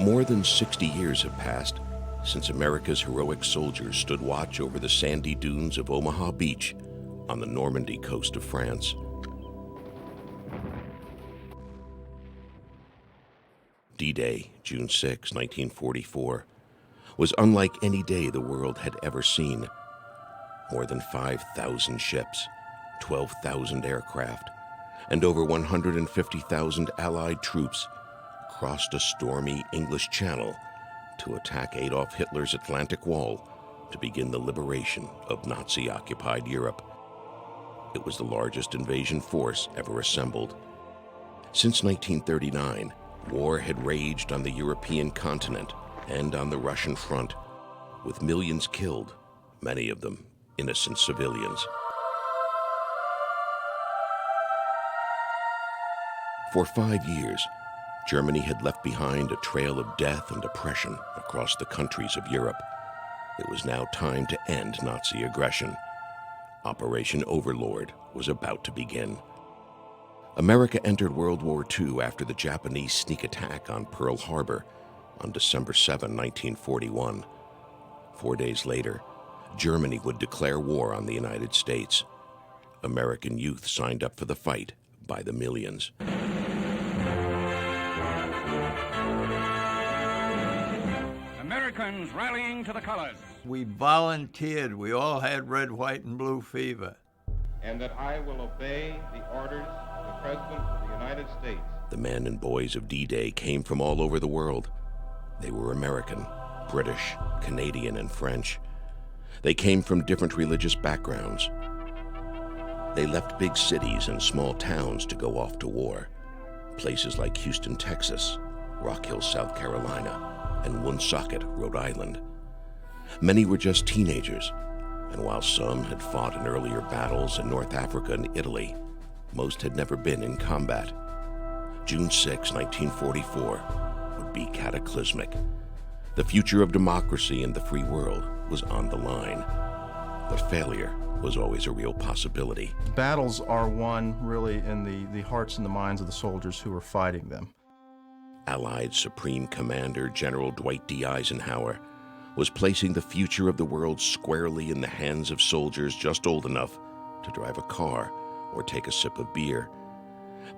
More than 60 years have passed since America's heroic soldiers stood watch over the sandy dunes of Omaha Beach on the Normandy coast of France. D-Day, June 6, 1944, was unlike any day the world had ever seen. More than 5,000 ships, 12,000 aircraft, and over 150,000 Allied troops crossed a stormy English Channel to attack Adolf Hitler's Atlantic Wall to begin the liberation of Nazi-occupied Europe. It was the largest invasion force ever assembled. Since 1939, war had raged on the European continent and on the Russian front, with millions killed, many of them innocent civilians. For 5 years, Germany had left behind a trail of death and oppression across the countries of Europe. It was now time to end Nazi aggression. Operation Overlord was about to begin. America entered World War II after the Japanese sneak attack on Pearl Harbor on December 7, 1941. 4 days later, Germany would declare war on the United States. American youth signed up for the fight by the millions. Americans rallying to the colors. We volunteered. We all had red, white, and blue fever. And that I will obey the orders of the President of the United States. The men and boys of D-Day came from all over the world. They were American, British, Canadian, and French. They came from different religious backgrounds. They left big cities and small towns to go off to war. Places like Houston, Texas, Rock Hill, South Carolina, and Woonsocket, Rhode Island. Many were just teenagers, and while some had fought in earlier battles in North Africa and Italy, most had never been in combat. June 6, 1944 would be cataclysmic. The future of democracy and the free world was on the line, but failure was always a real possibility. Battles are won really in the hearts and the minds of the soldiers who are fighting them. Allied Supreme Commander General Dwight D. Eisenhower was placing the future of the world squarely in the hands of soldiers just old enough to drive a car or take a sip of beer.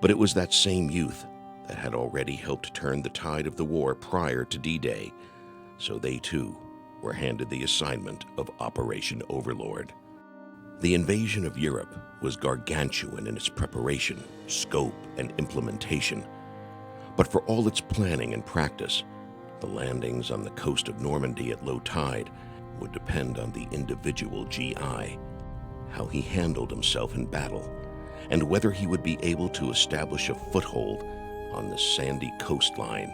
But it was that same youth that had already helped turn the tide of the war prior to D-Day, so they too were handed the assignment of Operation Overlord. The invasion of Europe was gargantuan in its preparation, scope, and implementation. But for all its planning and practice, the landings on the coast of Normandy at low tide would depend on the individual GI, how he handled himself in battle, and whether he would be able to establish a foothold on the sandy coastline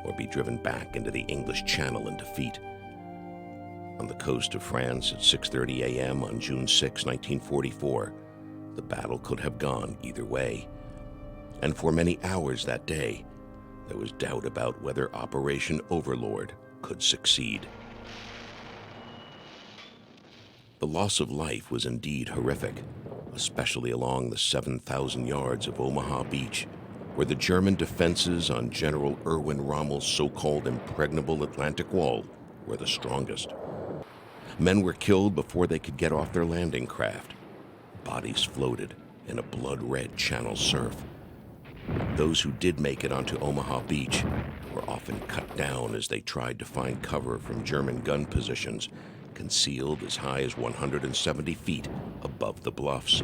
or be driven back into the English Channel in defeat. On the coast of France at 6:30 a.m. on June 6, 1944, the battle could have gone either way. And for many hours that day, there was doubt about whether Operation Overlord could succeed. The loss of life was indeed horrific, especially along the 7,000 yards of Omaha Beach, where the German defenses on General Erwin Rommel's so-called impregnable Atlantic Wall were the strongest. Men were killed before they could get off their landing craft. Bodies floated in a blood-red channel surf. Those who did make it onto Omaha Beach were often cut down as they tried to find cover from German gun positions, concealed as high as 170 feet above the bluffs.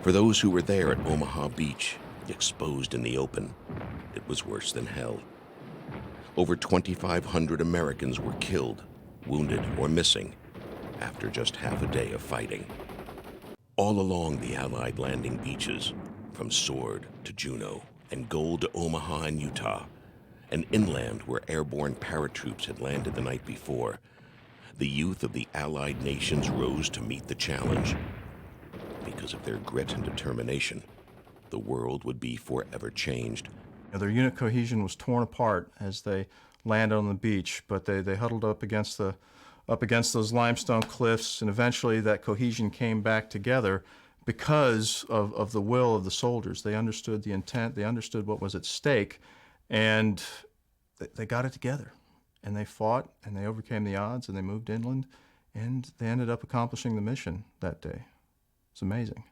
For those who were there at Omaha Beach, exposed in the open, it was worse than hell. Over 2,500 Americans were killed, wounded, or missing after just half a day of fighting. All along the Allied landing beaches, from Sword to Juneau and Gold to Omaha and Utah, and inland where airborne paratroops had landed the night before, the youth of the Allied nations rose to meet the challenge. Because of their grit and determination, the world would be forever changed. Their unit cohesion was torn apart as they landed on the beach, but they huddled up against those limestone cliffs, and eventually that cohesion came back together because of the will of the soldiers. They understood the intent, they understood what was at stake, and they got it together, and they fought, and they overcame the odds, and they moved inland, and they ended up accomplishing the mission that day. It's amazing.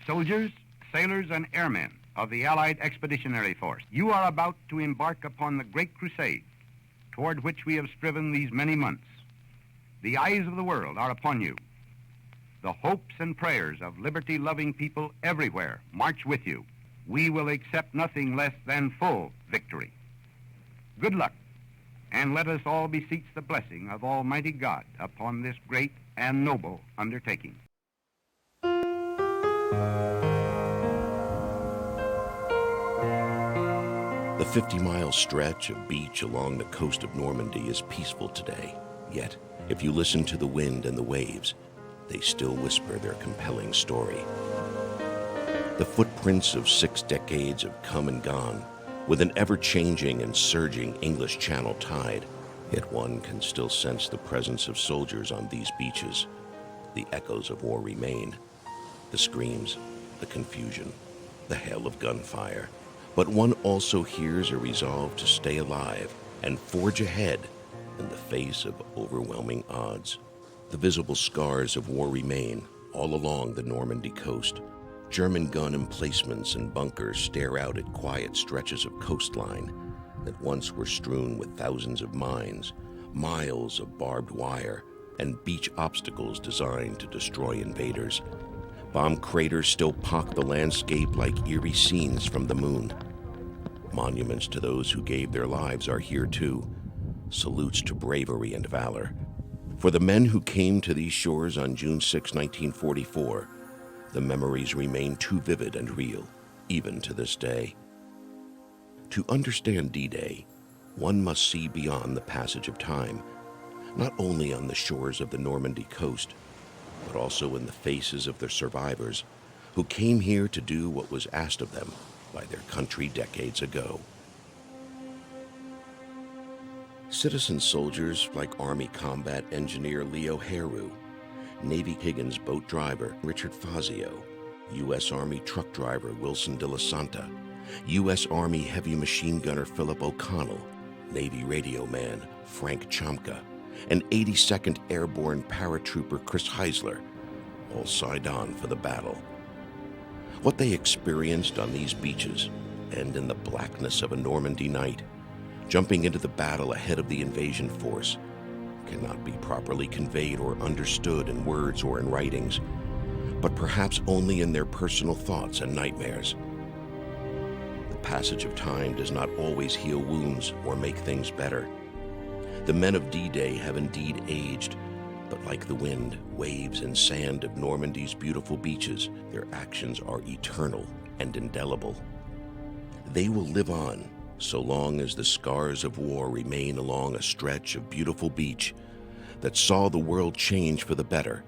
Soldiers, sailors, and airmen of the Allied Expeditionary Force, you are about to embark upon the great crusade toward which we have striven these many months. The eyes of the world are upon you. The hopes and prayers of liberty-loving people everywhere march with you. We will accept nothing less than full victory. Good luck, and let us all beseech the blessing of Almighty God upon this great and noble undertaking. The 50-mile stretch of beach along the coast of Normandy is peaceful today, yet if you listen to the wind and the waves, they still whisper their compelling story. The footprints of 6 decades have come and gone, with an ever-changing and surging English Channel tide, yet one can still sense the presence of soldiers on these beaches. The echoes of war remain, the screams, the confusion, the hail of gunfire. But one also hears a resolve to stay alive and forge ahead in the face of overwhelming odds. The visible scars of war remain all along the Normandy coast. German gun emplacements and bunkers stare out at quiet stretches of coastline that once were strewn with thousands of mines, miles of barbed wire, and beach obstacles designed to destroy invaders. Bomb craters still pock the landscape like eerie scenes from the moon. Monuments to those who gave their lives are here too. Salutes to bravery and valor. For the men who came to these shores on June 6, 1944, the memories remain too vivid and real, even to this day. To understand D-Day, one must see beyond the passage of time, not only on the shores of the Normandy coast, but also in the faces of the survivors who came here to do what was asked of them by their country decades ago. Citizen soldiers like Army combat engineer Leo Heroux, Navy Higgins boat driver Richard Fazio, U.S. Army truck driver Wilson de la Santa, U.S. Army heavy machine gunner Philip O'Connell, Navy radio man Frank Chomka, and 82nd Airborne paratrooper Chris Heisler, all signed on for the battle. What they experienced on these beaches and in the blackness of a Normandy night, jumping into the battle ahead of the invasion force, cannot be properly conveyed or understood in words or in writings, but perhaps only in their personal thoughts and nightmares. The passage of time does not always heal wounds or make things better. The men of D-Day have indeed aged, but like the wind, waves, and sand of Normandy's beautiful beaches, their actions are eternal and indelible. They will live on so long as the scars of war remain along a stretch of beautiful beach that saw the world change for the better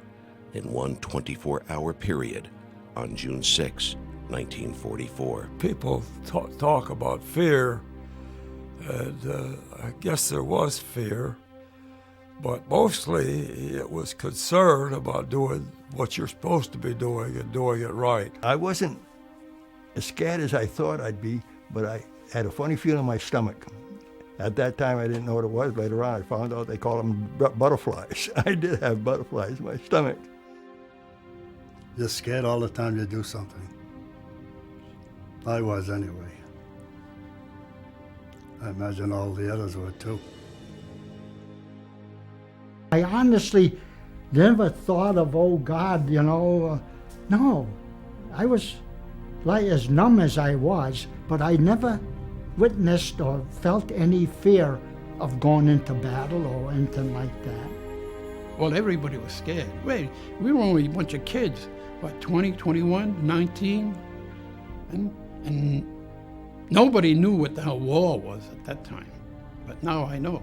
in one 24-hour period on June 6, 1944. People talk about fear, and I guess there was fear, but mostly it was concern about doing what you're supposed to be doing and doing it right. I wasn't as scared as I thought I'd be, but I had a funny feeling in my stomach. At that time, I didn't know what it was. Later on, I found out they call them butterflies. I did have butterflies in my stomach. Just scared all the time to do something. I was anyway. I imagine all the others were too. I honestly never thought of, oh God, no. I was like as numb as I was, but I never witnessed or felt any fear of going into battle or anything like that. Well, everybody was scared. We were only a bunch of kids, 20, 21, 19, and nobody knew what the hell war was at that time, but now I know.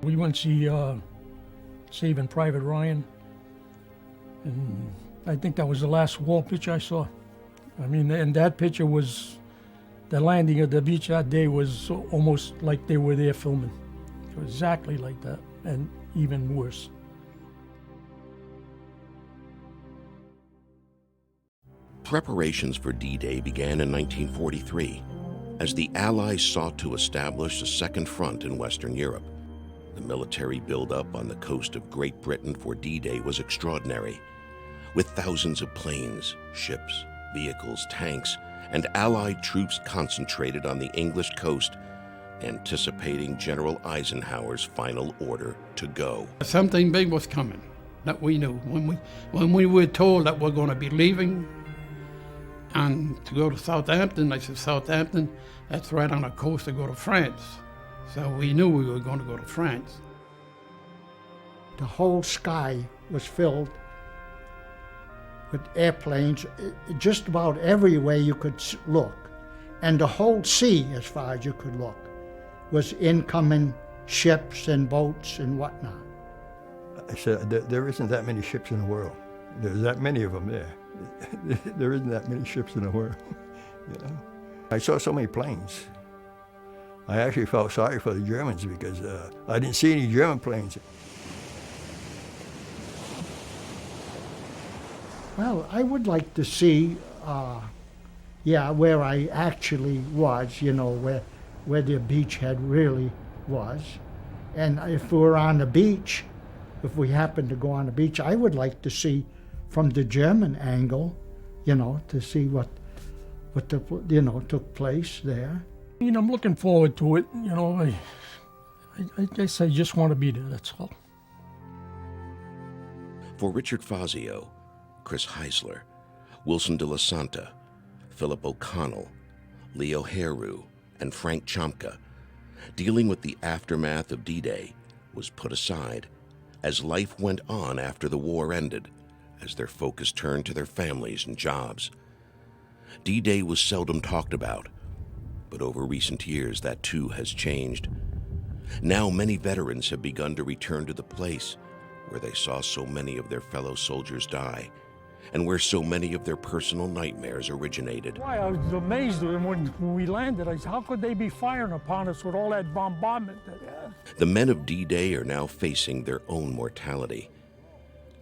We went to see Saving Private Ryan, and I think that was the last war picture I saw. I mean, and that picture was, the landing of the beach that day was almost like they were there filming. It was exactly like that, and even worse. Preparations for D-Day began in 1943. As the Allies sought to establish a second front in Western Europe, the military buildup on the coast of Great Britain for D-Day was extraordinary, with thousands of planes, ships, vehicles, tanks, and Allied troops concentrated on the English coast, anticipating General Eisenhower's final order to go. Something big was coming that we knew. When we were told that we're going to be leaving and to go to Southampton, I said, Southampton, that's right on the coast to go to France. So we knew we were going to go to France. The whole sky was filled with airplanes, just about everywhere you could look. And the whole sea, as far as you could look, was incoming ships and boats and whatnot. I said, there isn't that many ships in the world. There's that many of them there. There isn't that many ships in the world. You know? I saw so many planes. I actually felt sorry for the Germans because I didn't see any German planes. Well, I would like to see, where I actually was, you know, where the beachhead really was. And if we were on the beach, if we happened to go on the beach, I would like to see from the German angle, you know, to see what took place there. I mean, I'm looking forward to it. You know, I guess I just want to be there, that's all. For Richard Fazio, Chris Heisler, Wilson de la Santa, Philip O'Connell, Leo Heru, and Frank Chomka, dealing with the aftermath of D-Day was put aside as life went on after the war ended, as their focus turned to their families and jobs. D-Day was seldom talked about, but over recent years that too has changed. Now many veterans have begun to return to the place where they saw so many of their fellow soldiers die, and where so many of their personal nightmares originated. Why, I was amazed when we landed. I said, how could they be firing upon us with all that bombardment? The men of D-Day are now facing their own mortality.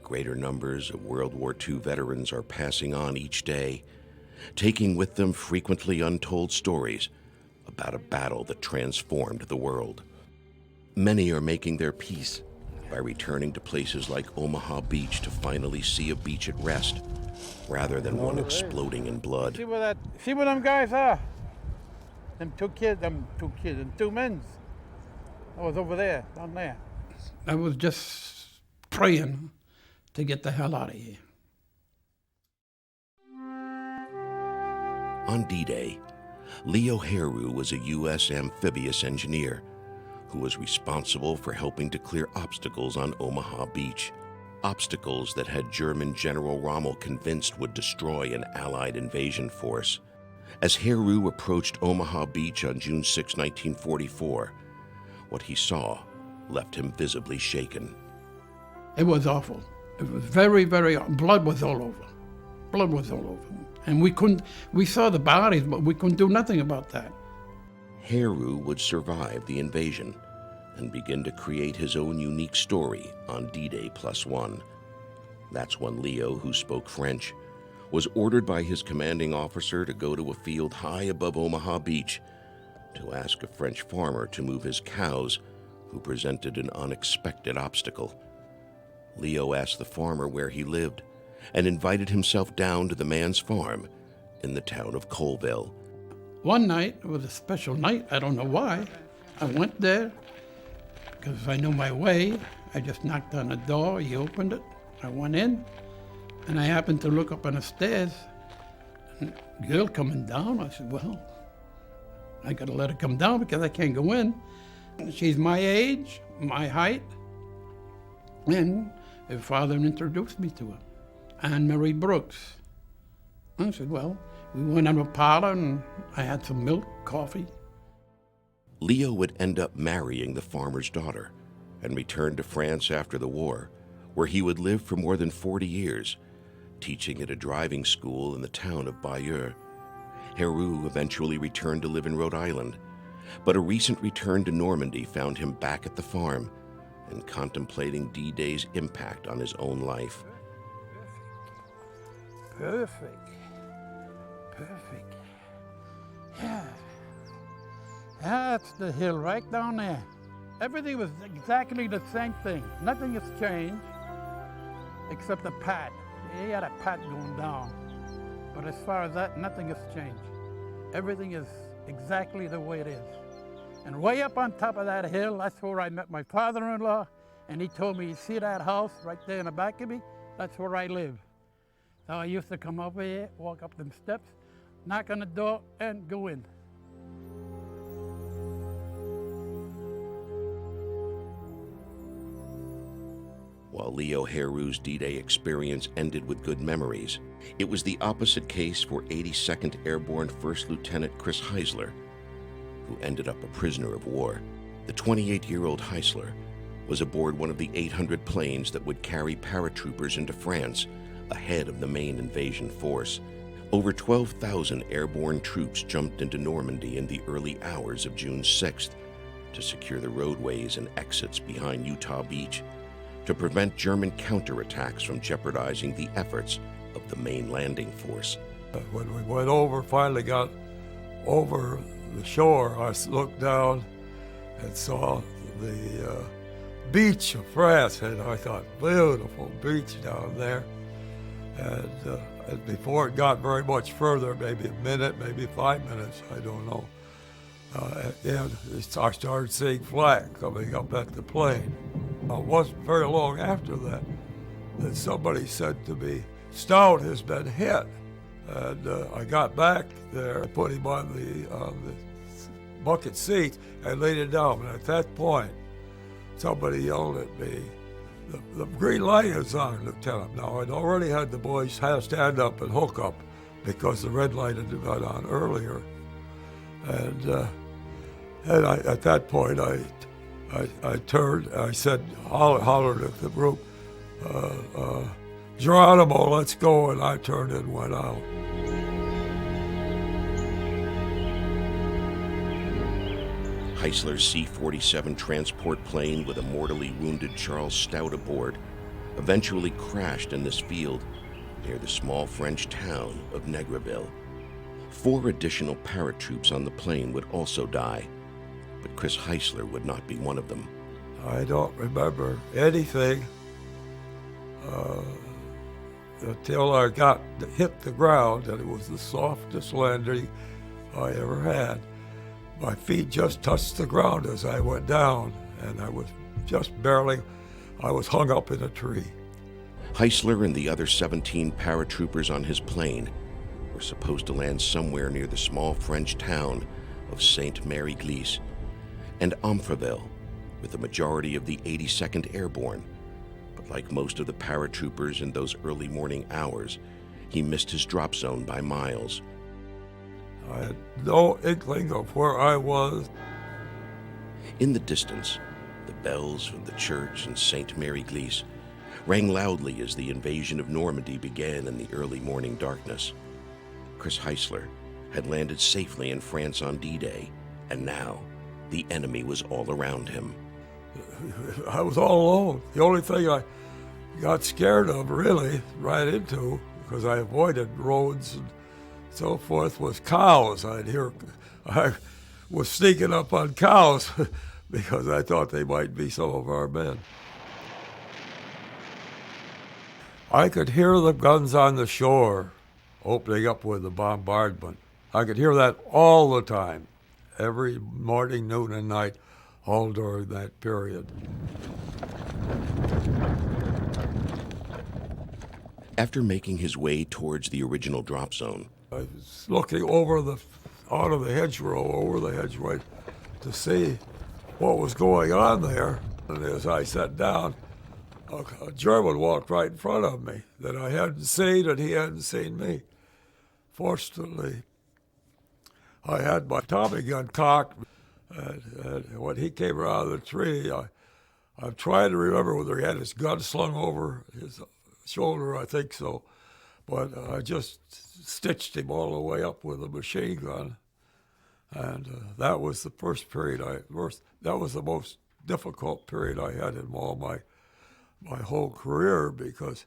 Greater numbers of World War II veterans are passing on each day, taking with them frequently untold stories about a battle that transformed the world. Many are making their peace by returning to places like Omaha Beach to finally see a beach at rest, rather than one exploding in blood. See where them guys are? Them two kids and two men. I was over there, down there. I was just praying to get the hell out of here. On D-Day, Leo Heru was a U.S. amphibious engineer who was responsible for helping to clear obstacles on Omaha Beach, obstacles that had German General Rommel convinced would destroy an Allied invasion force. As Heru approached Omaha Beach on June 6, 1944, what he saw left him visibly shaken. It was awful. It was very, very, blood was all over. Blood was all over. And we saw the bodies, but we couldn't do nothing about that. Heru would survive the invasion and begin to create his own unique story on D-Day +1. That's when Leo, who spoke French, was ordered by his commanding officer to go to a field high above Omaha Beach to ask a French farmer to move his cows, who presented an unexpected obstacle. Leo asked the farmer where he lived and invited himself down to the man's farm in the town of Colville. One night, it was a special night, I don't know why. I went there because I knew my way. I just knocked on the door, he opened it, I went in, and I happened to look up on the stairs, and a girl coming down. I said, well, I gotta let her come down because I can't go in. She's my age, my height, and her father introduced me to her, Anne Marie Brooks. I said, well, we went in a parlor and I had some milk, coffee. Leo would end up marrying the farmer's daughter and returned to France after the war, where he would live for more than 40 years, teaching at a driving school in the town of Bayeux. Heru eventually returned to live in Rhode Island, but a recent return to Normandy found him back at the farm and contemplating D-Day's impact on his own life. Perfect. Perfect. Yeah. That's the hill right down there. Everything was exactly the same thing. Nothing has changed except the pad. He had a pad going down. But as far as that, nothing has changed. Everything is exactly the way it is. And way up on top of that hill, that's where I met my father-in-law, and he told me, you see that house right there in the back of me? That's where I live. So I used to come over here, walk up them steps, knock on the door, and go in. While Leo Heroux's D-Day experience ended with good memories, it was the opposite case for 82nd Airborne First Lieutenant Chris Heisler, who ended up a prisoner of war. The 28-year-old Heisler was aboard one of the 800 planes that would carry paratroopers into France ahead of the main invasion force. Over 12,000 airborne troops jumped into Normandy in the early hours of June 6th to secure the roadways and exits behind Utah Beach, to prevent German counterattacks from jeopardizing the efforts of the main landing force. When we went over, finally got over the shore, I looked down and saw the beach of France, and I thought, beautiful beach down there. And before it got very much further, maybe a minute, maybe 5 minutes, I don't know, and I started seeing flak coming up at the plane. It wasn't very long after that somebody said to me, Stout has been hit. And I got back there, put him on the bucket seat, and laid it down. And at that point, somebody yelled at me, the green light is on, Lieutenant. Now, I'd already had the boys stand up and hook up because the red light had been on earlier. And at that point, I turned, I said, hollered at the group, Geronimo, let's go, and I turned and went out. Heisler's C-47 transport plane with a mortally wounded Charles Stout aboard eventually crashed in this field near the small French town of Negreville. 4 additional paratroops on the plane would also die, but Chris Heisler would not be one of them. I don't remember anything until I hit the ground, and it was the softest landing I ever had. My feet just touched the ground as I went down, and I was hung up in a tree. Heisler and the other 17 paratroopers on his plane were supposed to land somewhere near the small French town of Sainte-Mère-Église and Omfreville, with the majority of the 82nd Airborne. But like most of the paratroopers in those early morning hours, he missed his drop zone by miles. I had no inkling of where I was. In the distance, the bells from the church in Sainte-Mère-Église rang loudly as the invasion of Normandy began in the early morning darkness. Chris Heisler had landed safely in France on D-Day, and now the enemy was all around him. I was all alone. The only thing I got scared of, really, right into, because I avoided roads and so forth, was cows. I was sneaking up on cows because I thought they might be some of our men. I could hear the guns on the shore opening up with the bombardment. I could hear that all the time, every morning, noon, and night, all during that period. After making his way towards the original drop zone, I was looking out of the hedgerow, over the hedgerow, to see what was going on there. And as I sat down, a German walked right in front of me that I hadn't seen, and he hadn't seen me. Fortunately, I had my Tommy gun cocked, and when he came around the tree, I'm trying to remember whether he had his gun slung over his shoulder, I think so, but I just stitched him all the way up with a machine gun, and that was the first period that was the most difficult period I had in all my whole career, because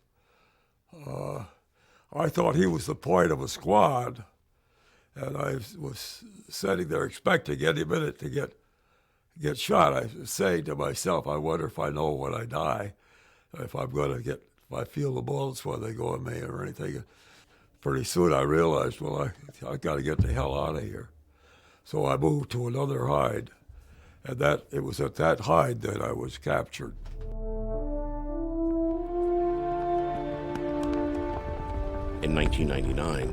I thought he was the point of a squad, And I was sitting there expecting any minute to get shot. I was saying to myself, I wonder if I know when I die, if I feel the bullets when they go in me or anything. Pretty soon I realized, well, I got to get the hell out of here. So I moved to another hide, and it was at that hide that I was captured. In 1999,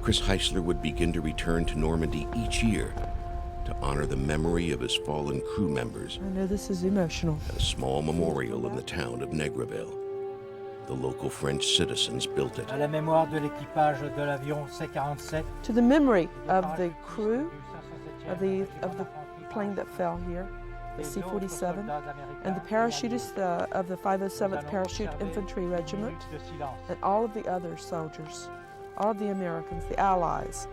Chris Heisler would begin to return to Normandy each year to honor the memory of his fallen crew members. I know this is emotional. At a small memorial in the town of Negreville. The local French citizens built it. À la mémoire de l'équipage de l'avion C-47. To the memory of the crew of the plane that fell here, the C-47, and the parachutists of the 507th Parachute Infantry Regiment, and all of the other soldiers, all of the Americans, the Allies.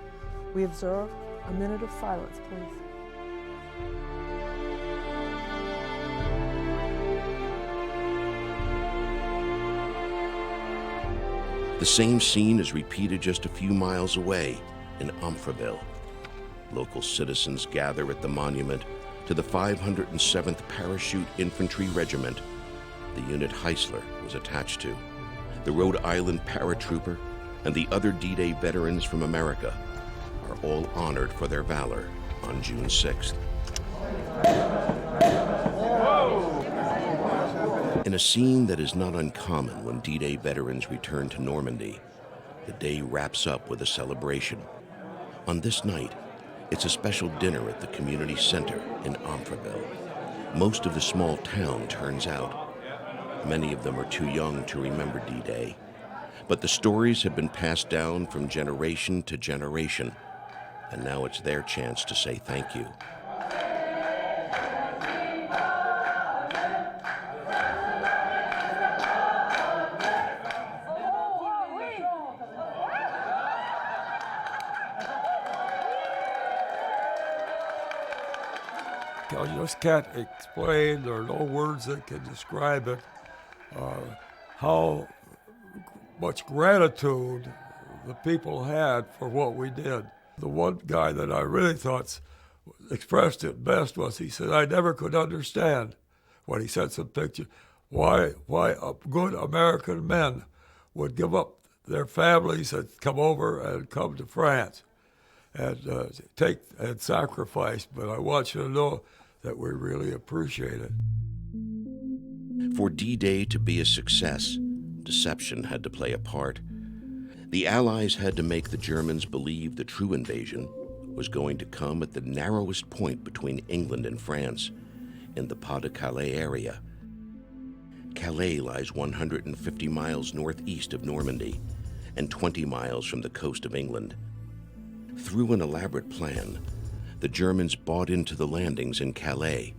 We observe a minute of silence, please. The same scene is repeated just a few miles away in Omfreville. Local citizens gather at the monument to the 507th Parachute Infantry Regiment, the unit Heisler was attached to. The Rhode Island paratrooper and the other D-Day veterans from America are all honored for their valor on June 6th. In a scene that is not uncommon when D-Day veterans return to Normandy, the day wraps up with a celebration. On this night, it's a special dinner at the community center in Omfreville. Most of the small town turns out. Many of them are too young to remember D-Day, but the stories have been passed down from generation to generation, and now it's their chance to say thank you. I just can't explain, there are no words that can describe it, how much gratitude the people had for what we did. The one guy that I really thought expressed it best was, he said, I never could understand, when he sent some pictures, why good American men would give up their families and come over and come to France and take and sacrifice, but I want you to know that we really appreciate it. For D-Day to be a success, deception had to play a part. The Allies had to make the Germans believe the true invasion was going to come at the narrowest point between England and France, in the Pas-de-Calais area. Calais lies 150 miles northeast of Normandy and 20 miles from the coast of England. Through an elaborate plan, the Germans bought into the landings in Calais,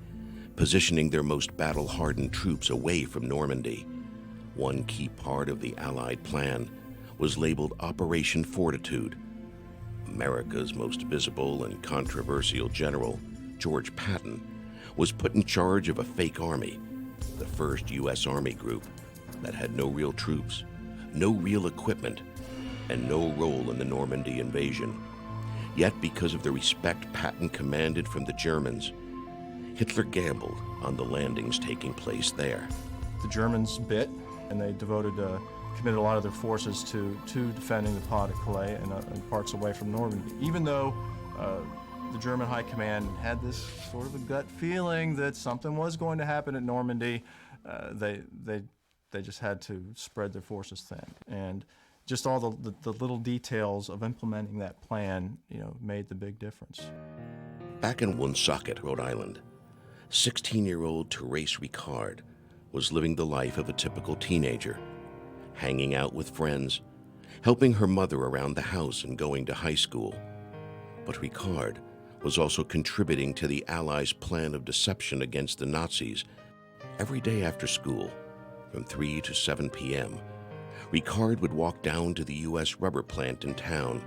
positioning their most battle-hardened troops away from Normandy. One key part of the Allied plan was labeled Operation Fortitude. America's most visible and controversial general, George Patton, was put in charge of a fake army, the first U.S. Army group that had no real troops, no real equipment, and no role in the Normandy invasion. Yet, because of the respect Patton commanded from the Germans, Hitler gambled on the landings taking place there. The Germans bit, and they committed a lot of their forces to defending the Pas-de-Calais and parts away from Normandy. Even though the German High Command had this sort of a gut feeling that something was going to happen at Normandy, they just had to spread their forces thin. And just all the little details of implementing that plan, made the big difference. Back in Woonsocket, Rhode Island, 16-year-old Therese Ricard was living the life of a typical teenager, hanging out with friends, helping her mother around the house and going to high school. But Ricard was also contributing to the Allies' plan of deception against the Nazis. Every day after school, from 3 to 7 p.m., Ricard would walk down to the U.S. rubber plant in town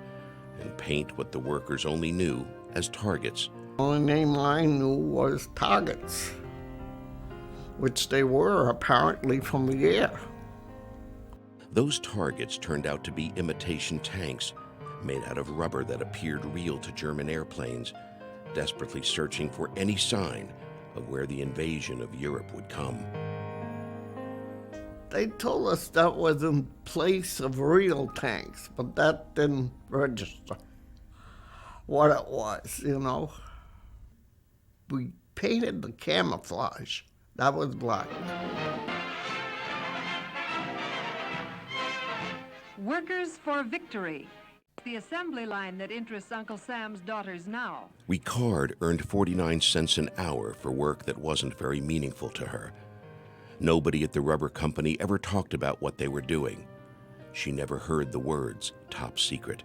and paint what the workers only knew as targets. The only name I knew was targets, which they were apparently from the air. Those targets turned out to be imitation tanks made out of rubber that appeared real to German airplanes, desperately searching for any sign of where the invasion of Europe would come. They told us that was in place of real tanks, but that didn't register what it was, you know. We painted the camouflage. That was black. Workers for Victory, the assembly line that interests Uncle Sam's daughters now. Ricard earned 49 cents an hour for work that wasn't very meaningful to her. Nobody at the rubber company ever talked about what they were doing. She never heard the words top secret.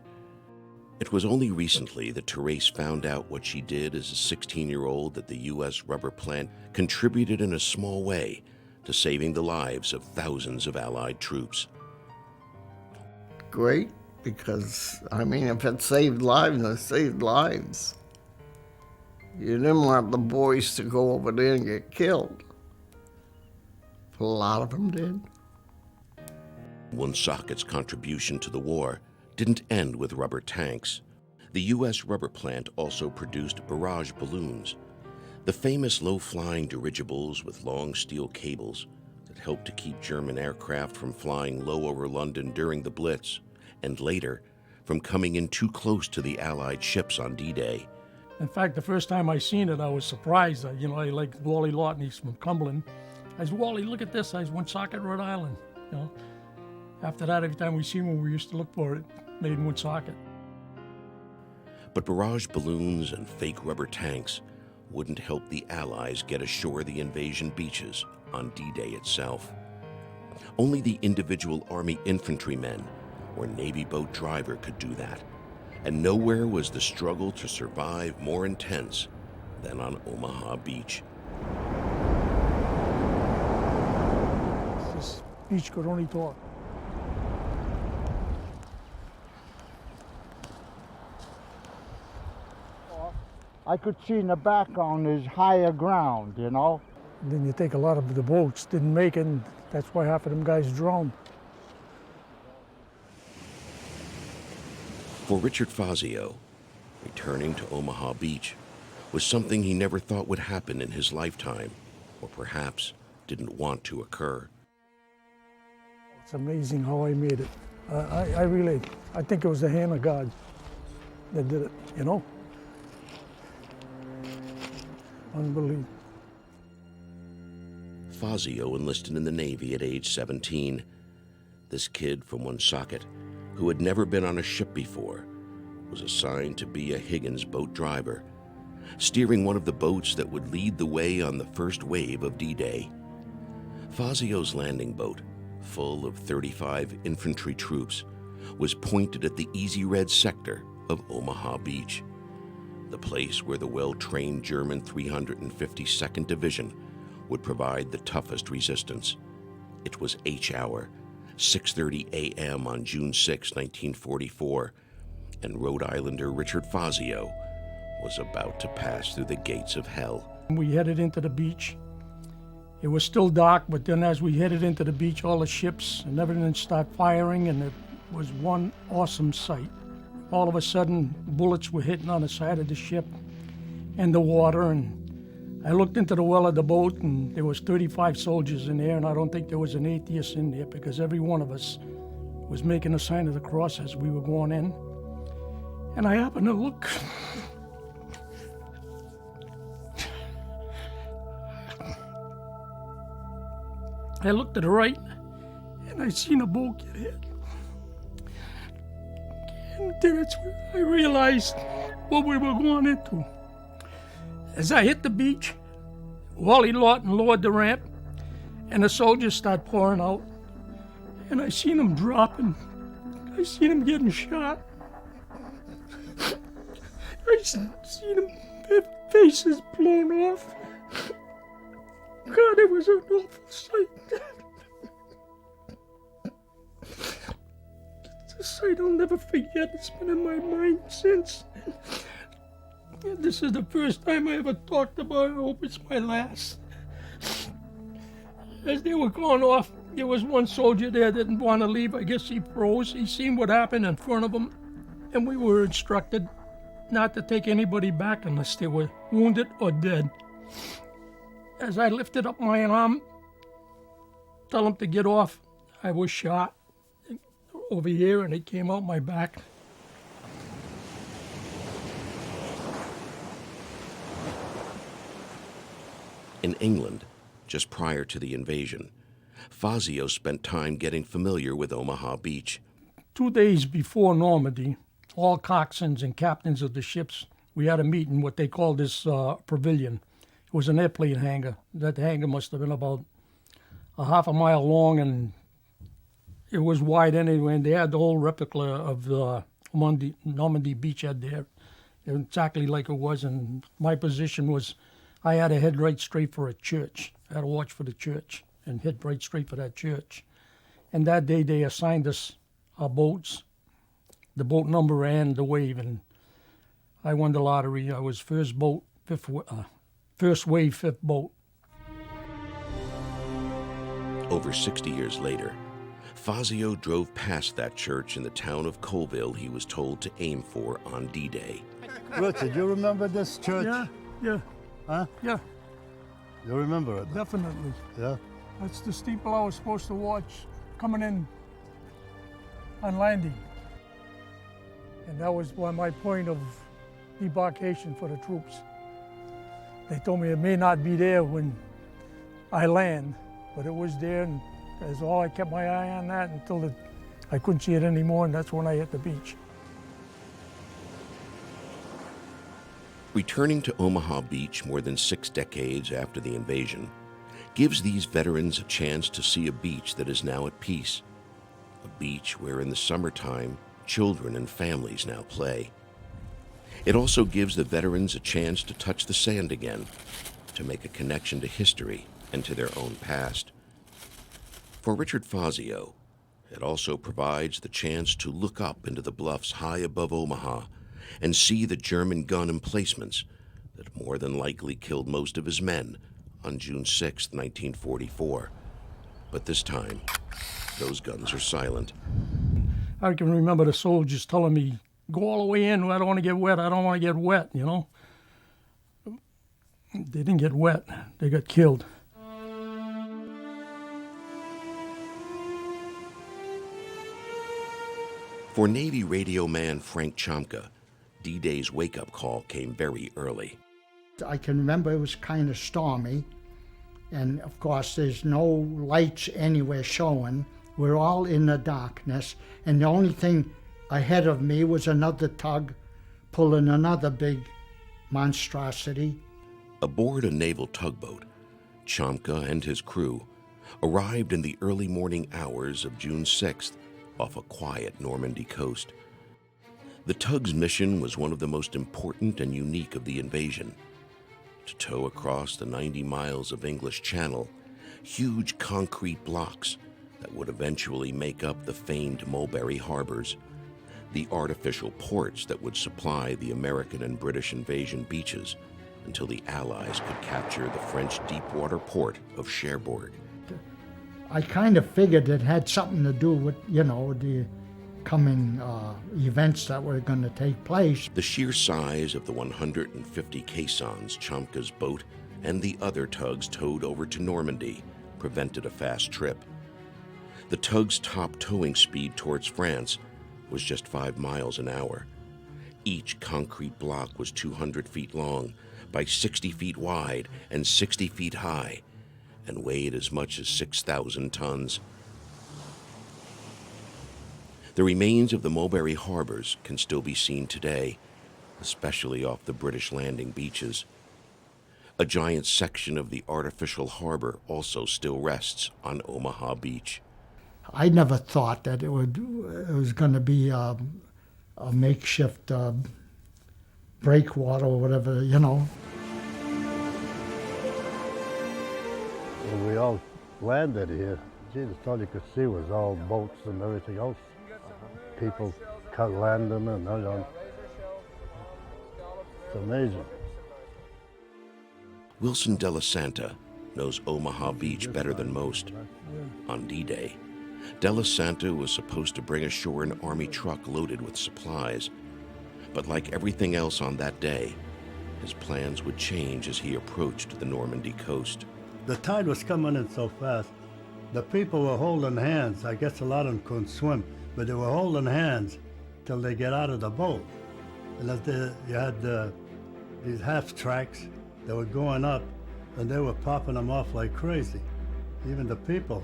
It was only recently that Therese found out what she did as a 16-year-old at the U.S. rubber plant contributed in a small way to saving the lives of thousands of Allied troops. Great, because, I mean, if it saved lives, it saved lives. You didn't want the boys to go over there and get killed. A lot of them did. Woonsocket's contribution to the war didn't end with rubber tanks. The U.S. rubber plant also produced barrage balloons, the famous low-flying dirigibles with long steel cables that helped to keep German aircraft from flying low over London during the Blitz, and later from coming in too close to the Allied ships on D-Day. In fact, the first time I seen it, I was surprised. I like Wally Lawton, he's from Cumberland. I said, Wally, look at this. I was Woonsocket, Rhode Island. After that, every time we seen one, we used to look for it, made in Woonsocket. But barrage balloons and fake rubber tanks wouldn't help the Allies get ashore the invasion beaches on D-Day itself. Only the individual Army infantrymen or Navy boat driver could do that, and nowhere was the struggle to survive more intense than on Omaha Beach. This beach could only talk. I could see in the background is higher ground, you know. And then you take a lot of the boats, didn't make it, and that's why half of them guys drowned. For Richard Fazio, returning to Omaha Beach was something he never thought would happen in his lifetime, or perhaps didn't want to occur. It's amazing how I made it. I think it was the hand of God that did it, you know? Unbelievable. Fazio enlisted in the Navy at age 17. This kid from Woonsocket, who had never been on a ship before, was assigned to be a Higgins boat driver, steering one of the boats that would lead the way on the first wave of D-Day. Fazio's landing boat, full of 35 infantry troops, was pointed at the Easy Red sector of Omaha Beach, the place where the well-trained German 352nd Division would provide the toughest resistance. It was H hour, 6:30 a.m. on June 6, 1944, and Rhode Islander Richard Fazio was about to pass through the gates of hell. We headed into the beach. It was still dark, but then as we headed into the beach, all the ships and everything started firing, and it was one awesome sight. All of a sudden, bullets were hitting on the side of the ship and the water, and I looked into the well of the boat, and there was 35 soldiers in there, and I don't think there was an atheist in there, because every one of us was making a sign of the cross as we were going in. And I happened to look. I looked to the right, and I seen a boat get hit. And then it's when I realized what we were going into. As I hit the beach, Wally Lawton lowered the ramp, and the soldiers started pouring out. And I seen them dropping. I seen them getting shot. I seen them, their faces blown off. God, it was an awful sight. It's a sight I'll never forget. It's been in my mind since. This is the first time I ever talked about it. I hope it's my last. As they were going off, there was one soldier there that didn't want to leave. I guess he froze. He seen what happened in front of him. and we were instructed not to take anybody back unless they were wounded or dead. As I lifted up my arm, tell them to get off, I was shot over here and it came out my back. In England, just prior to the invasion, Fazio spent time getting familiar with Omaha Beach. 2 days before Normandy, all coxswains and captains of the ships, we had a meeting, what they called this pavilion. It was an airplane hangar. That hangar must have been about a half a mile long, and it was wide anyway, and they had the whole replica of the Normandy beachhead there, exactly like it was, and my position was I had to head right straight for a church. I had to watch for the church and head right straight for that church. And that day they assigned us our boats, the boat number and the wave, and I won the lottery. I was first wave, fifth boat. Over 60 years later, Fazio drove past that church in the town of Colville he was told to aim for on D-Day. Richard, you remember this church? Yeah. Huh? Yeah. You remember it? Definitely. Yeah? That's the steeple I was supposed to watch coming in on landing. And that was my point of debarkation for the troops. They told me it may not be there when I land, but it was there, and that's all I kept my eye on that until I couldn't see it anymore, and that's when I hit the beach. Returning to Omaha Beach more than 6 decades after the invasion gives these veterans a chance to see a beach that is now at peace, a beach where in the summertime children and families now play. It also gives the veterans a chance to touch the sand again, to make a connection to history and to their own past. For Richard Fazio, it also provides the chance to look up into the bluffs high above Omaha and see the German gun emplacements that more than likely killed most of his men on June 6, 1944. But this time, those guns are silent. I can remember the soldiers telling me, go all the way in, I don't want to get wet, I don't want to get wet, you know. They didn't get wet, they got killed. For Navy radio man Frank Chomka, D-Day's wake-up call came very early. I can remember it was kind of stormy, and of course there's no lights anywhere showing. We're all in the darkness, and the only thing ahead of me was another tug pulling another big monstrosity. Aboard a naval tugboat, Chomka and his crew arrived in the early morning hours of June 6th off a quiet Normandy coast. The tug's mission was one of the most important and unique of the invasion: to tow across the 90 miles of English Channel huge concrete blocks that would eventually make up the famed Mulberry Harbors, the artificial ports that would supply the American and British invasion beaches until the Allies could capture the French deepwater port of Cherbourg. I kind of figured it had something to do with, the coming events that were going to take place. The sheer size of the 150 caissons Chomka's boat and the other tugs towed over to Normandy prevented a fast trip. The tug's top towing speed towards France was just 5 miles an hour. Each concrete block was 200 feet long by 60 feet wide and 60 feet high, and weighed as much as 6,000 tons. The remains of the Mulberry Harbors can still be seen today, especially off the British landing beaches. A giant section of the artificial harbor also still rests on Omaha Beach. I never thought that it was going to be a makeshift breakwater or whatever, When we all landed here, that's all you could see was all boats and everything else. People landing and it's amazing. Wilson De La Santa knows Omaha Beach better than most. On D-Day, De La Santa was supposed to bring ashore an Army truck loaded with supplies But like everything else on that day, his plans would change as he approached the Normandy coast. The tide was coming in so fast. The people were holding hands. I guess a lot of them couldn't swim, but they were holding hands till they get out of the boat. And you had these half tracks that were going up, and they were popping them off like crazy. Even the people,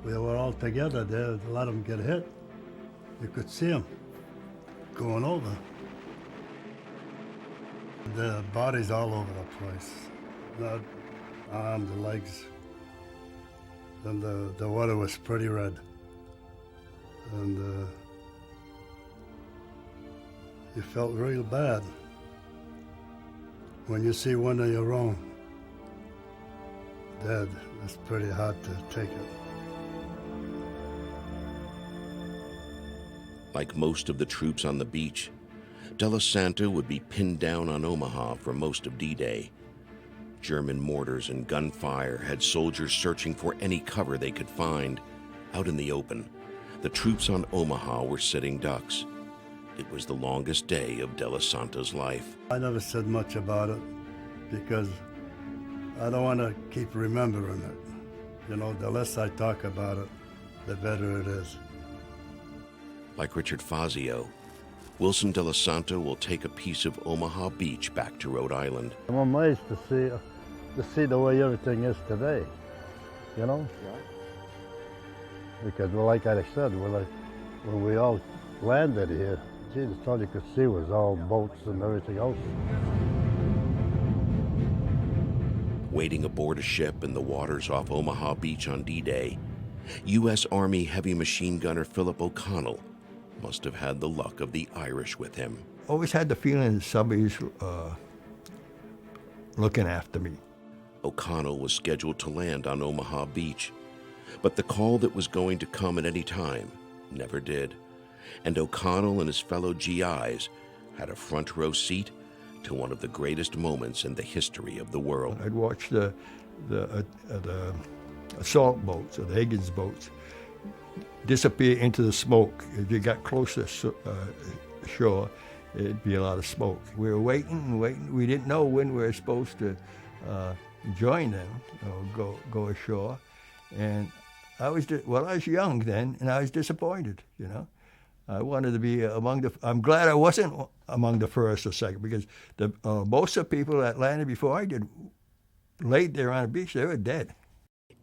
we were all together there. A lot of them get hit. You could see them going over. The bodies all over the place. The arms, the legs. And the water was pretty red. And you felt real bad when you see one of your own dead. It's pretty hard to take it. Like most of the troops on the beach, Della Santa would be pinned down on Omaha for most of D-Day. German mortars and gunfire had soldiers searching for any cover they could find. Out in the open, the troops on Omaha were sitting ducks. It was the longest day of Della Santa's life. I never said much about it because I don't want to keep remembering it. You know, the less I talk about it, the better it is. Like Richard Fazio, Wilson Della Santa will take a piece of Omaha Beach back to Rhode Island. I'm amazed to see the way everything is today, you know? Because, well, like I said, when we all landed here, Jesus, all you could see was all boats and everything else. Waiting aboard a ship in the waters off Omaha Beach on D-Day, U.S. Army heavy machine gunner Philip O'Connell must have had the luck of the Irish with him. Always had the feeling that somebody's looking after me. O'Connell was scheduled to land on Omaha Beach, but the call that was going to come at any time never did. And O'Connell and his fellow GIs had a front row seat to one of the greatest moments in the history of the world. I'd watch the assault boats, or the Higgins boats, disappear into the smoke. If you got close to shore, it'd be a lot of smoke. We were waiting and waiting. We didn't know when we were supposed to join them or go ashore. And I was young then, and I was disappointed, you know. I wanted to be I'm glad I wasn't among the first or second, because most of the people that landed before I did laid there on the beach, they were dead.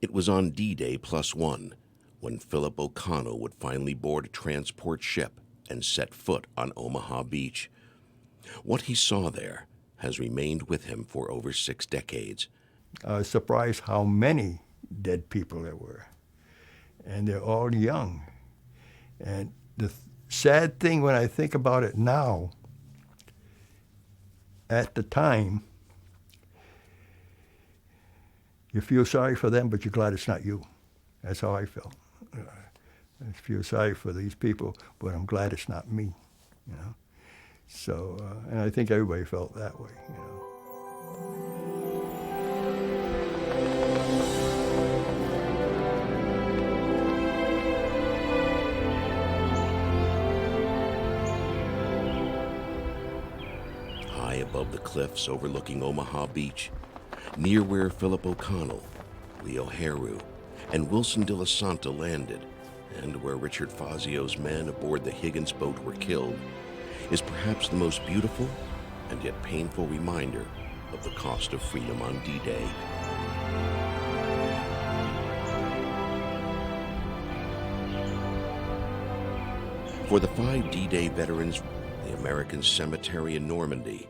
It was on D-Day +1 when Philip O'Connell would finally board a transport ship and set foot on Omaha Beach. What he saw there has remained with him for over 6 decades. I was surprised how many dead people there were, and they're all young. And the sad thing when I think about it now, at the time, you feel sorry for them, but you're glad it's not you. That's how I felt. I feel sorry for these people, but I'm glad it's not me, you know. So, and I think everybody felt that way, you know. High above the cliffs overlooking Omaha Beach, near where Philip O'Connell, Leo Heroux, and Wilson Della Santa landed, and where Richard Fazio's men aboard the Higgins boat were killed, is perhaps the most beautiful and yet painful reminder of the cost of freedom on D-Day. For the 5 D-Day veterans, the American Cemetery in Normandy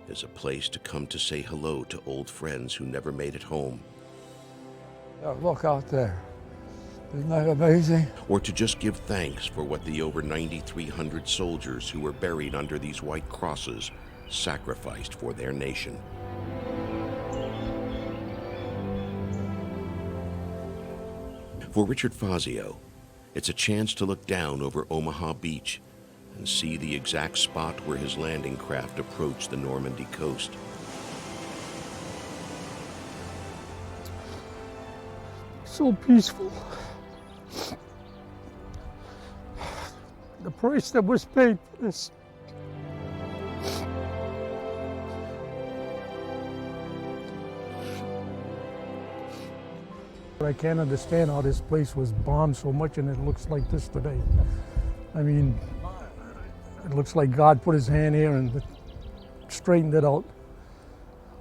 is a place to come to say hello to old friends who never made it home. Look out there. Isn't that amazing? Or to just give thanks for what the over 9,300 soldiers who were buried under these white crosses sacrificed for their nation. For Richard Fazio, it's a chance to look down over Omaha Beach and see the exact spot where his landing craft approached the Normandy coast. So peaceful. The price that was paid for this I can't understand how this place was bombed so much and it looks like this today. I mean, it looks like God put his hand here and straightened it out.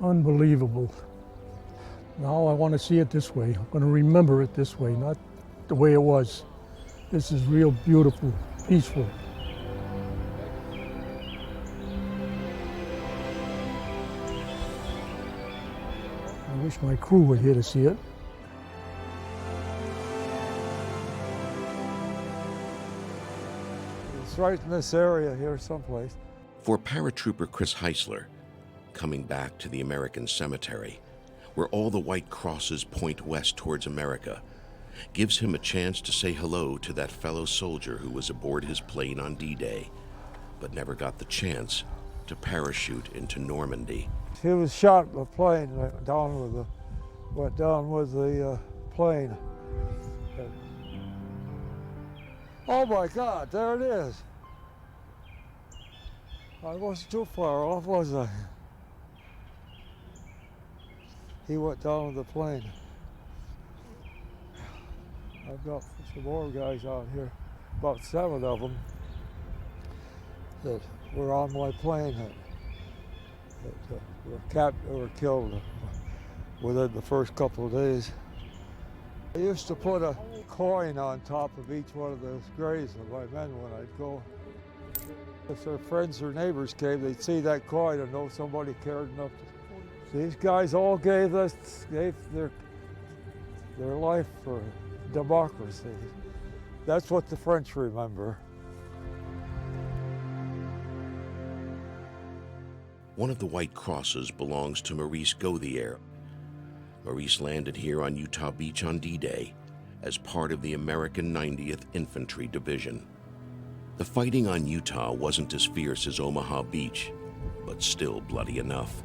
Unbelievable. Now I want to see it this way. I'm going to remember it this way, not the way it was. This is real beautiful, peaceful. I wish my crew were here to see it. It's right in this area here someplace. For paratrooper Chris Heisler, coming back to the American cemetery, where all the white crosses point west towards America, gives him a chance to say hello to that fellow soldier who was aboard his plane on D-Day, but never got the chance to parachute into Normandy. He was shot in the plane, went down with the plane. Oh my God, there it is. I wasn't too far off, was I? He went down with the plane. I've got some more guys out here, about 7 of them, that were on my plane that were killed within the first couple of days. I used to put a coin on top of each one of those graves of my men when I'd go. If their friends or neighbors came, they'd see that coin and know somebody cared enough. These guys all gave their life for democracy. That's what the French remember. One of the white crosses belongs to Maurice Gauthier. Maurice landed here on Utah Beach on D-Day as part of the American 90th Infantry Division. The fighting on Utah wasn't as fierce as Omaha Beach, but still bloody enough.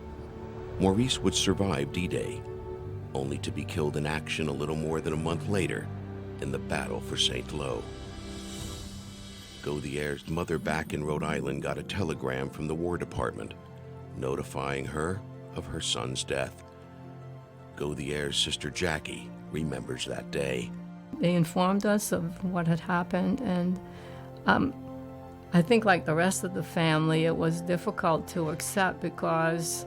Maurice would survive D-Day, only to be killed in action a little more than a month later in the battle for St. Lo. Gauthier's mother back in Rhode Island got a telegram from the War Department notifying her of her son's death. Gauthier's sister Jackie remembers that day. They informed us of what had happened, and I think like the rest of the family, it was difficult to accept because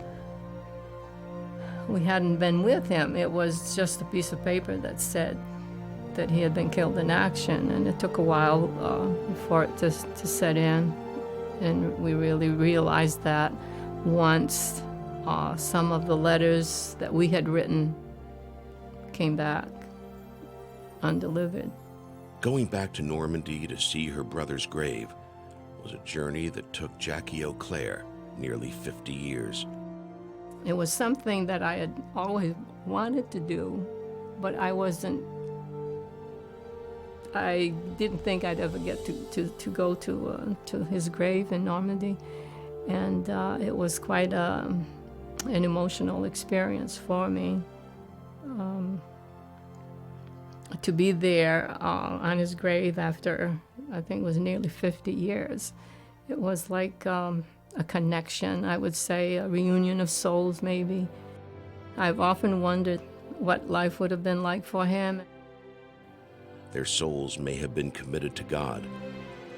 we hadn't been with him. It was just a piece of paper that said that he had been killed in action, and it took a while for it to set in, and we really realized that once some of the letters that we had written came back undelivered. Going back to Normandy to see her brother's grave was a journey that took Jackie Auclair nearly 50 years. It was something that I had always wanted to do, but I didn't think I'd ever get to go to his grave in Normandy, and it was quite an emotional experience for me. To be there on his grave after, I think it was nearly 50 years. It was like a connection, I would say, a reunion of souls maybe. I've often wondered what life would have been like for him. Their souls may have been committed to God,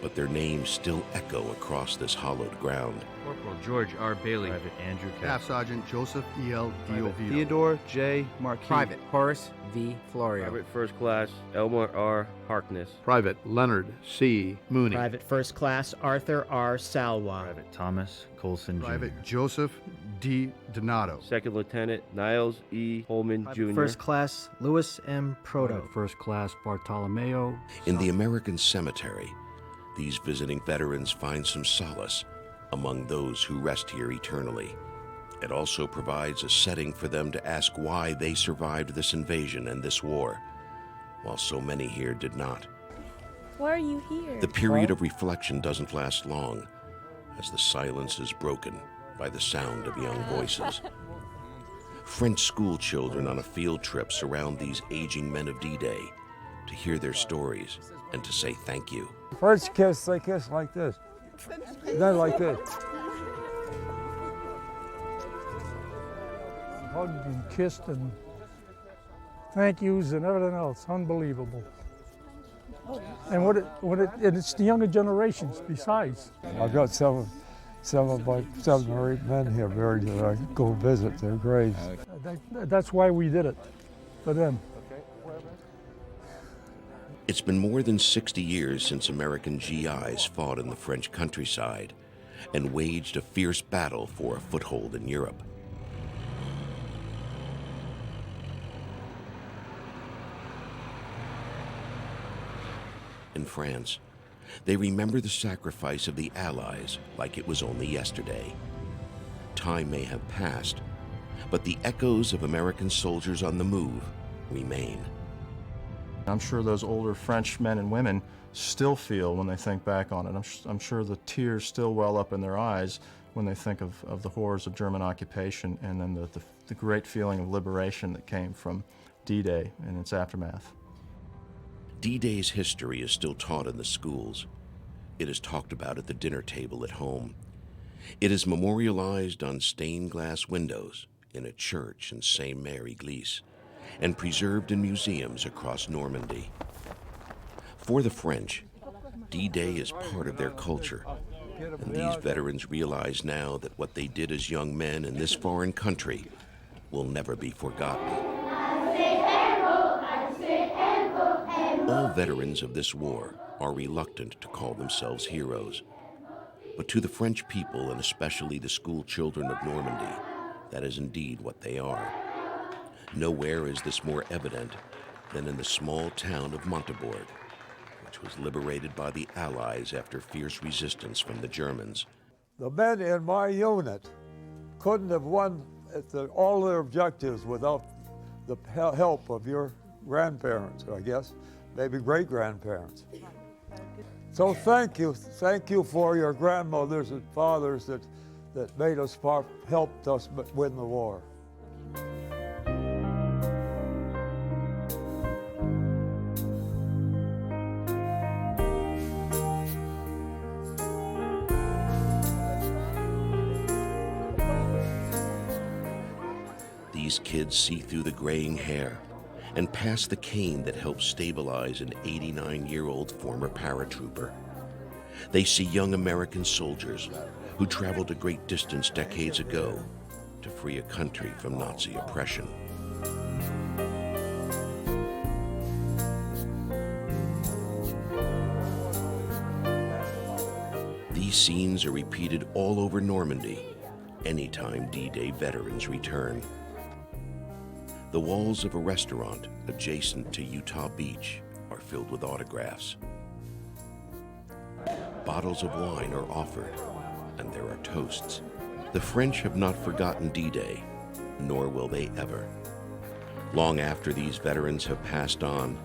but their names still echo across this hallowed ground. Corporal George R. Bailey. Private Andrew Cass. Staff Sergeant Joseph E.L. Diovito. Theodore J. Marquis. Private Horace V. Florio. Private First Class Elmore R. Harkness. Private Leonard C. Mooney. Private First Class Arthur R. Salwa. Private Thomas Colson Jr. Private Joseph D. Donato. Second Lieutenant Niles E. Holman Jr. First Class Louis M. Proto. Private First Class Bartolomeo. In the American cemetery, these visiting veterans find some solace among those who rest here eternally. It also provides a setting for them to ask why they survived this invasion and this war, while so many here did not. Why are you here? The period of reflection doesn't last long, as the silence is broken by the sound of young voices. French school children on a field trip surround these aging men of D-Day to hear their stories and to say thank you. French kiss, they kiss like this. Then like this. hugged and kissed and thank yous and everything else. Unbelievable. And and it's the younger generations besides. I've got some of my 7 or 8 men here buried that I go visit their graves. That's why we did it, for them. It's been more than 60 years since American GIs fought in the French countryside and waged a fierce battle for a foothold in Europe. In France, they remember the sacrifice of the Allies like it was only yesterday. Time may have passed, but the echoes of American soldiers on the move remain. I'm sure those older French men and women still feel when they think back on it. I'm sure the tears still well up in their eyes when they think of the horrors of German occupation and then the great feeling of liberation that came from D-Day and its aftermath. D-Day's history is still taught in the schools. It is talked about at the dinner table at home. It is memorialized on stained glass windows in a church in Saint-Mère-Église and preserved in museums across Normandy. For the French, D-Day is part of their culture, and these veterans realize now that what they did as young men in this foreign country will never be forgotten. All veterans of this war are reluctant to call themselves heroes, but to the French people, and especially the school children of Normandy, that is indeed what they are. Nowhere is this more evident than in the small town of Montebourg, which was liberated by the Allies after fierce resistance from the Germans. The men in my unit couldn't have won all their objectives without the help of your grandparents, I guess, maybe great-grandparents. So thank you for your grandmothers and fathers that made us helped us win the war. These kids see through the graying hair and past the cane that helped stabilize an 89-year-old former paratrooper. They see young American soldiers who traveled a great distance decades ago to free a country from Nazi oppression. These scenes are repeated all over Normandy anytime D-Day veterans return. The walls of a restaurant adjacent to Utah Beach are filled with autographs. Bottles of wine are offered, and there are toasts. The French have not forgotten D-Day, nor will they ever. Long after these veterans have passed on,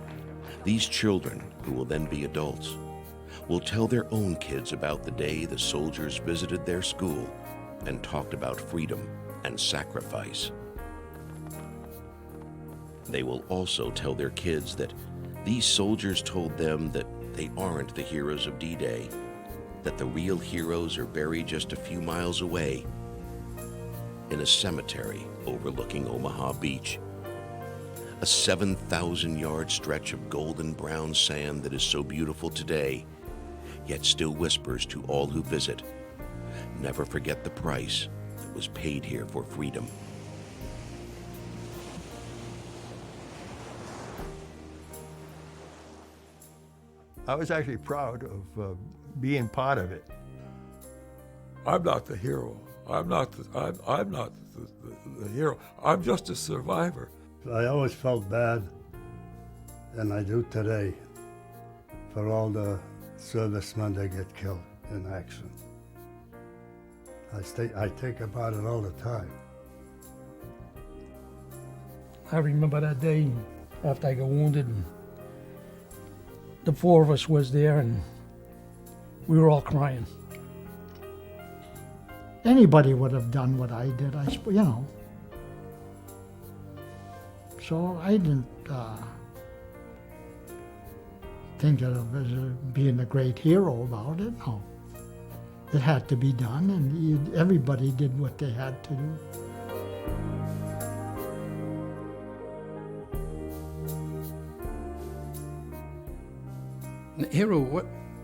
these children, who will then be adults, will tell their own kids about the day the soldiers visited their school and talked about freedom and sacrifice. They will also tell their kids that these soldiers told them that they aren't the heroes of D-Day, that the real heroes are buried just a few miles away in a cemetery overlooking Omaha Beach. A 7,000-yard stretch of golden brown sand that is so beautiful today, yet still whispers to all who visit, never forget the price that was paid here for freedom. I was actually proud of being part of it. I'm not the hero. I'm not the hero. I'm just a survivor. I always felt bad, and I do today, for all the servicemen that get killed in action. I think about it all the time. I remember that day after I got wounded, and the 4 of us was there, and we were all crying. Anybody would have done what I did, you know. So I didn't think of it as being a great hero about it, no. It had to be done, and everybody did what they had to do. Hero,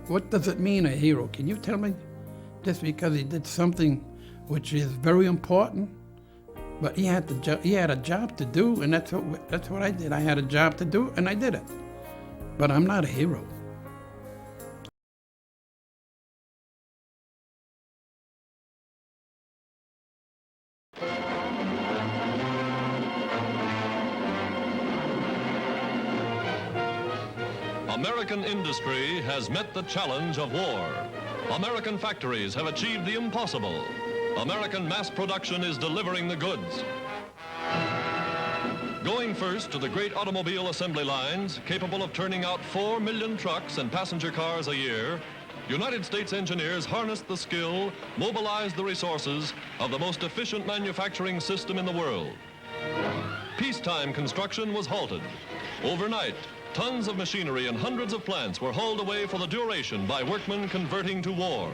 what does it mean, a hero? Can you tell me? Just because he did something which is very important, but he had a job to do, and that's what I did. I had a job to do, and I did it. But I'm not a hero. American industry has met the challenge of war. American factories have achieved the impossible. American mass production is delivering the goods. Going first to the great automobile assembly lines, capable of turning out 4 million trucks and passenger cars a year, United States engineers harnessed the skill, mobilized the resources of the most efficient manufacturing system in the world. Peacetime construction was halted. Overnight, tons of machinery and hundreds of plants were hauled away for the duration by workmen converting to war.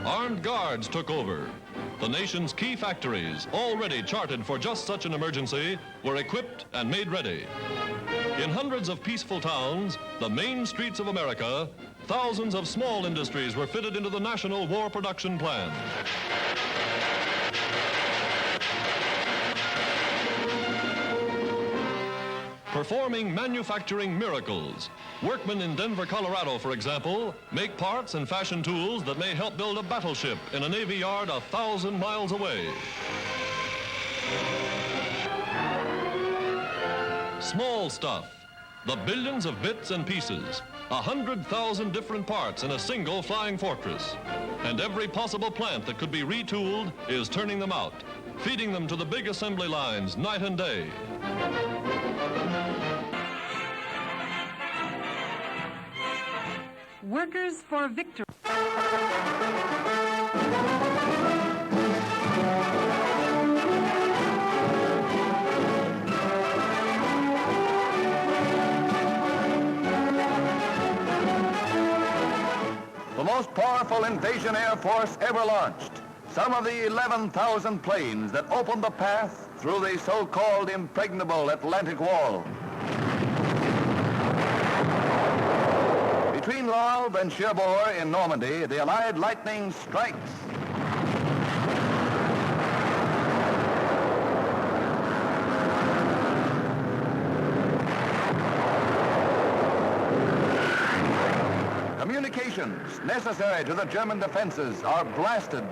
Armed guards took over. The nation's key factories, already charted for just such an emergency, were equipped and made ready. In hundreds of peaceful towns, the main streets of America, thousands of small industries were fitted into the National War Production Plan. Performing manufacturing miracles. Workmen in Denver, Colorado, for example, make parts and fashion tools that may help build a battleship in a Navy yard 1,000 miles away. Small stuff. The billions of bits and pieces. 100,000 different parts in a single flying fortress. And every possible plant that could be retooled is turning them out, feeding them to the big assembly lines night and day. Workers for victory. The most powerful invasion air force ever launched. Some of the 11,000 planes that opened the path through the so-called impregnable Atlantic Wall. Between L'Albe and Cherbourg in Normandy, the Allied lightning strikes. Communications necessary to the German defenses are blasted.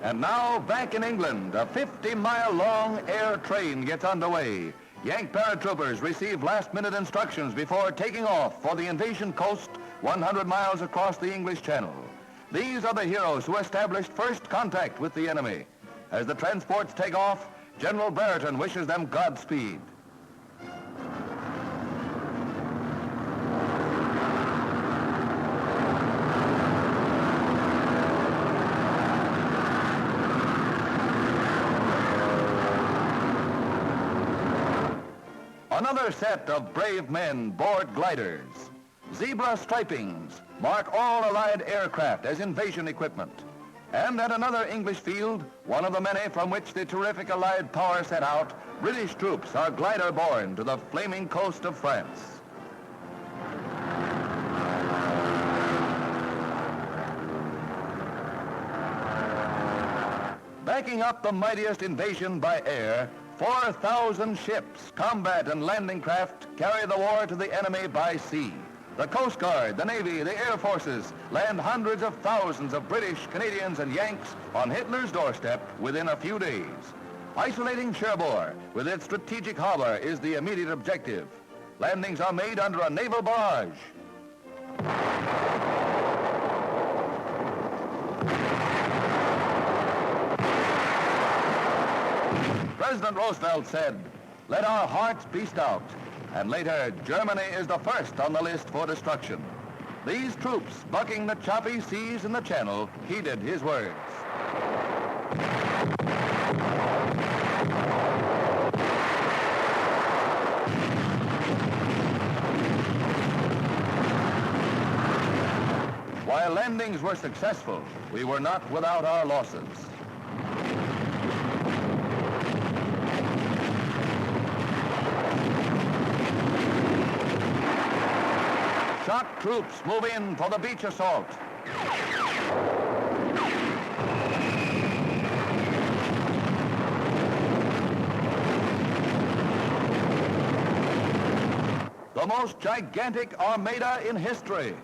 And now, back in England, a 50-mile-long air train gets underway. Yank paratroopers receive last-minute instructions before taking off for the invasion coast 100 miles across the English Channel. These are the heroes who established first contact with the enemy. As the transports take off, General Brereton wishes them Godspeed. Another set of brave men board gliders. Zebra stripings mark all Allied aircraft as invasion equipment. And at another English field, one of the many from which the terrific Allied power set out, British troops are glider-borne to the flaming coast of France. Backing up the mightiest invasion by air, 4,000 ships, combat and landing craft carry the war to the enemy by sea. The Coast Guard, the Navy, the Air Forces land hundreds of thousands of British, Canadians, and Yanks on Hitler's doorstep within a few days. Isolating Cherbourg with its strategic harbor is the immediate objective. Landings are made under a naval barrage. President Roosevelt said, "Let our hearts be stout." And later, Germany is the first on the list for destruction. These troops, bucking the choppy seas in the Channel, heeded his words. While landings were successful, we were not without our losses. Shock troops move in for the beach assault. The most gigantic armada in history.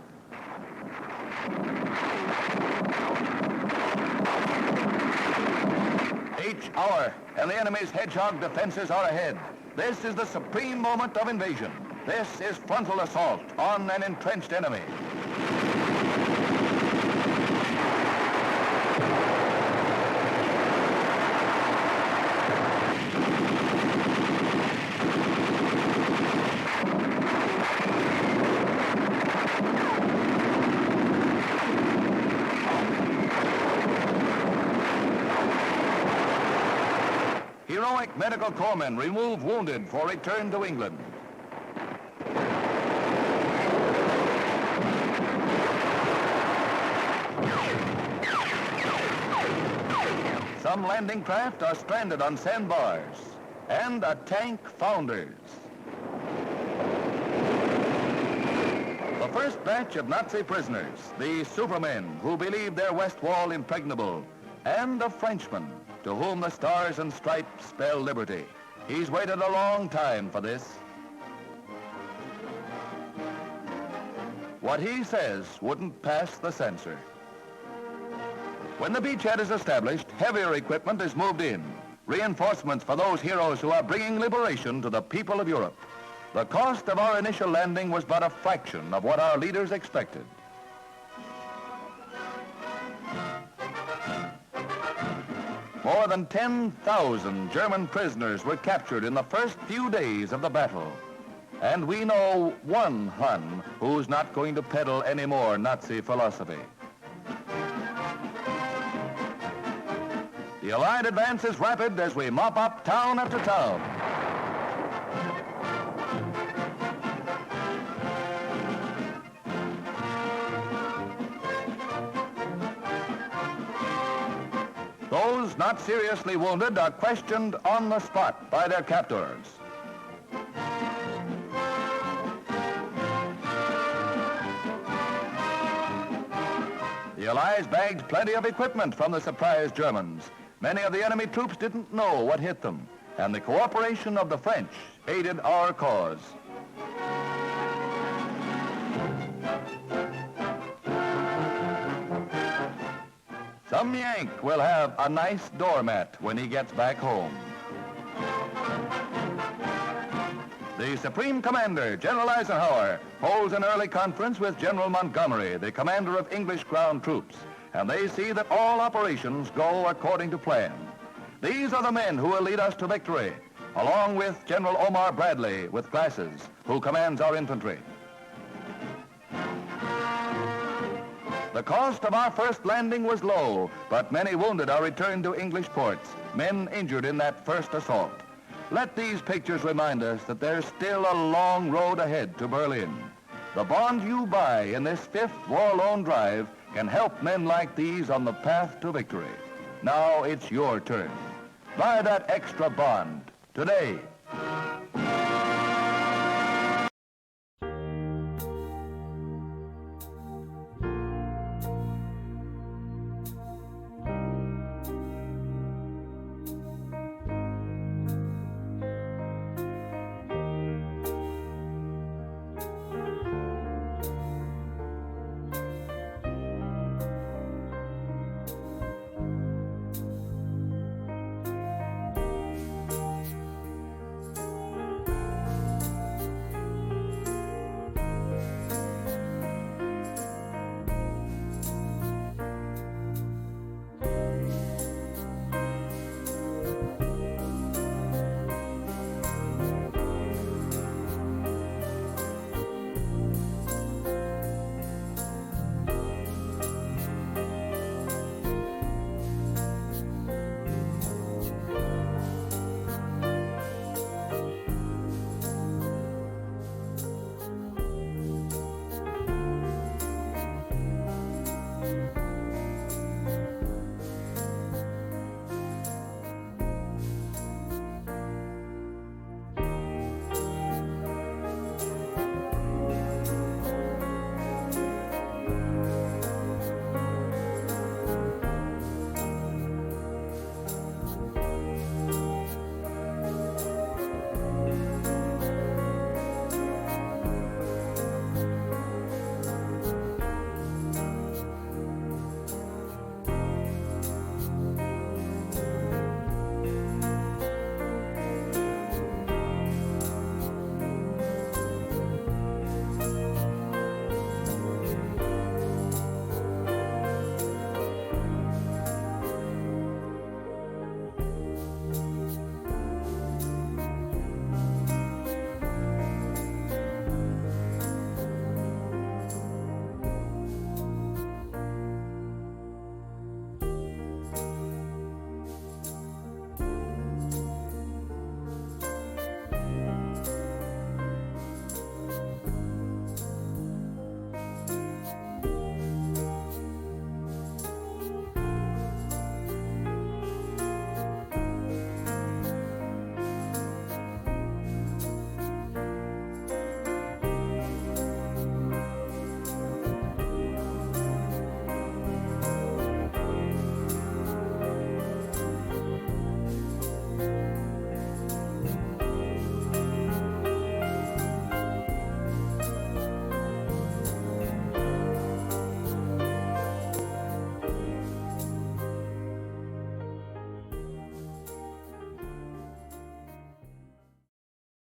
Each hour, and the enemy's hedgehog defenses are ahead. This is the supreme moment of invasion. This is frontal assault on an entrenched enemy. Heroic medical corpsmen remove wounded for return to England. Some landing craft are stranded on sandbars, and a tank founders. The first batch of Nazi prisoners, the Supermen who believed their west wall impregnable, and a Frenchman to whom the stars and stripes spell liberty. He's waited a long time for this. What he says wouldn't pass the censor. When the beachhead is established, heavier equipment is moved in. Reinforcements for those heroes who are bringing liberation to the people of Europe. The cost of our initial landing was but a fraction of what our leaders expected. More than 10,000 German prisoners were captured in the first few days of the battle. And we know one Hun who's not going to peddle any more Nazi philosophy. The Allied advance is rapid as we mop up town after town. Those not seriously wounded are questioned on the spot by their captors. The Allies bagged plenty of equipment from the surprised Germans. Many of the enemy troops didn't know what hit them, and the cooperation of the French aided our cause. Some Yank will have a nice doormat when he gets back home. The Supreme Commander, General Eisenhower, holds an early conference with General Montgomery, the commander of English ground troops, and they see that all operations go according to plan. These are the men who will lead us to victory, along with General Omar Bradley with glasses, who commands our infantry. The cost of our first landing was low, but many wounded are returned to English ports, men injured in that first assault. Let these pictures remind us that there's still a long road ahead to Berlin. The bond you buy in this 5th War Loan Drive can help men like these on the path to victory. Now it's your turn. Buy that extra bond today.